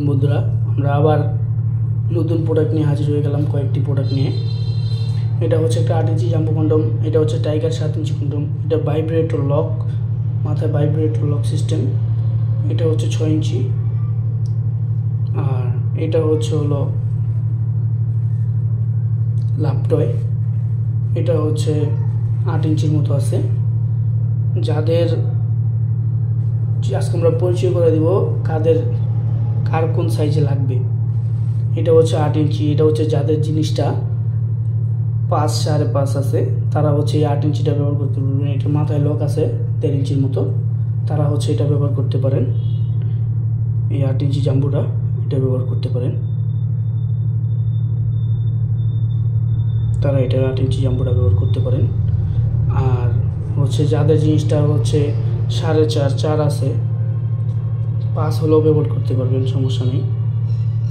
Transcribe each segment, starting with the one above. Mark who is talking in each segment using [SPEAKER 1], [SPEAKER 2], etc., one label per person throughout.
[SPEAKER 1] বন্ধুরা, আমরা আবার নতুন প্রোডাক্ট নিয়ে হাজির হয়ে গেলাম। কয়েকটি প্রোডাক্ট নিয়ে। এটা হচ্ছে একটা 8 ইঞ্চি জাম্বো কন্ডম, এটা হচ্ছে টাইগার 7 ইঞ্চি কন্ডম, এটা ভাইব্রেটর লক, মাথায় ভাইব্রেটর লক সিস্টেম, এটা হচ্ছে 6 ইঞ্চি, আর এটা হলো লাপটয়, এটা হচ্ছে 8 ইঞ্চির মতো আছে। যাদের আজকে আমরা পরিচয় করে দিব কার কোন সাইজে লাগবে। এটা হচ্ছে 8 ইঞ্চি, এটা হচ্ছে যাদের জিনিসটা 5 5.5 আছে তারা হচ্ছে এই 8 ইঞ্চিটা ব্যবহার করতে পারবেন। এটা মাথায় লক আছে 1.5 ইঞ্চির মতো, তারা হচ্ছে এটা ব্যবহার করতে পারেন। এই 8 ইঞ্চি জাম্বুটা এটা ব্যবহার করতে পারেন, তারা এটা 8 ইঞ্চি জাম্বুটা ব্যবহার করতে পারেন। আর হচ্ছে যাদের জিনিসটা হচ্ছে 4.5 4 আছে, 5 হলেও ব্যবহার করতে পারবেন, সমস্যা নেই।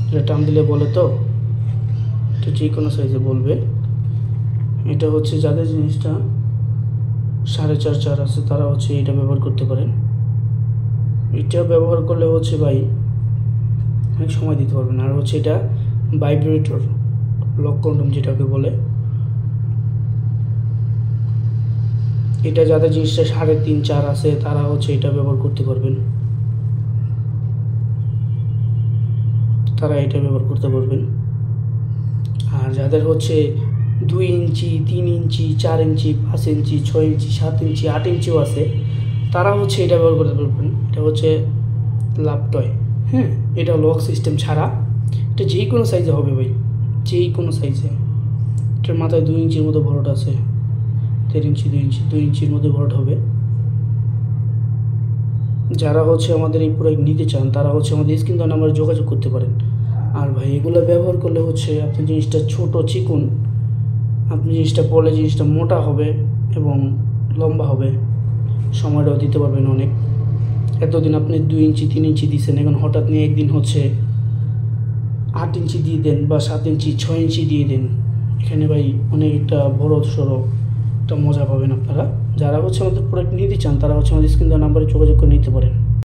[SPEAKER 1] এটা টান দিলে বলে তো যে কোনো সাইজে বলবে। এটা হচ্ছে যাদের জিনিসটা 4.5 4 আছে তারা হচ্ছে এটা ব্যবহার করতে পারেন। এটা ব্যবহার করলে হচ্ছে ভাই অনেক সময় দিতে পারবেন। আর হচ্ছে এটা ভাইব্রেটর লক কন্ডম যেটাকে বলে, এটা যাদের জিনিসটা 3.5 4 আছে তারা হচ্ছে এটা ব্যবহার করতে পারবেন, তারা এটা ব্যবহার করতে পারবেন। আর যাদের হচ্ছে 2 ইঞ্চি 3 ইঞ্চি 4 ইঞ্চি 5 ইঞ্চি 6 ইঞ্চি 7 ইঞ্চি 8 ইঞ্চিও আছে, তারা হচ্ছে এটা ব্যবহার করতে পারবেন। এটা হচ্ছে লাপটয়, হ্যাঁ, এটা লক সিস্টেম ছাড়া, এটা যেই কোনো সাইজে হবে ভাই, যেই কোনো সাইজে। এটার মাথায় 2 ইঞ্চির মতো ভরট আছে, 1.5 ইঞ্চি 2 ইঞ্চির মধ্যে ভরট হবে। যারা হচ্ছে আমাদের এই প্রোডাক্ট নিতে চান তারা হচ্ছে আমাদের স্ক্রিন দেওয়া নাম্বারে যোগাযোগ করতে পারেন। আর ভাই এগুলো ব্যবহার করলে হচ্ছে আপনার জিনিসটা ছোট চিকন, আপনি জিনিসটা পরলে জিনিসটা মোটা হবে এবং লম্বা হবে, সময়টাও দিতে পারবেন অনেক। এতদিন আপনি 2 ইঞ্চি 3 ইঞ্চি দিয়েছেন, এখন হঠাৎ নিয়ে একদিন হচ্ছে 8 ইঞ্চি দিয়ে দেন বা 7 ইঞ্চি 6 ইঞ্চি দিয়ে দেন, এখানে ভাই অনেক একটা বড় সড়ো একটা মজা পাবেন আপনারা। যারা হচ্ছে আমাদের প্রোডাক্ট নিতে চান তারা হচ্ছে আমাদের স্ক্রিন দেওয়া নাম্বারে যোগাযোগ করে নিতে পারেন।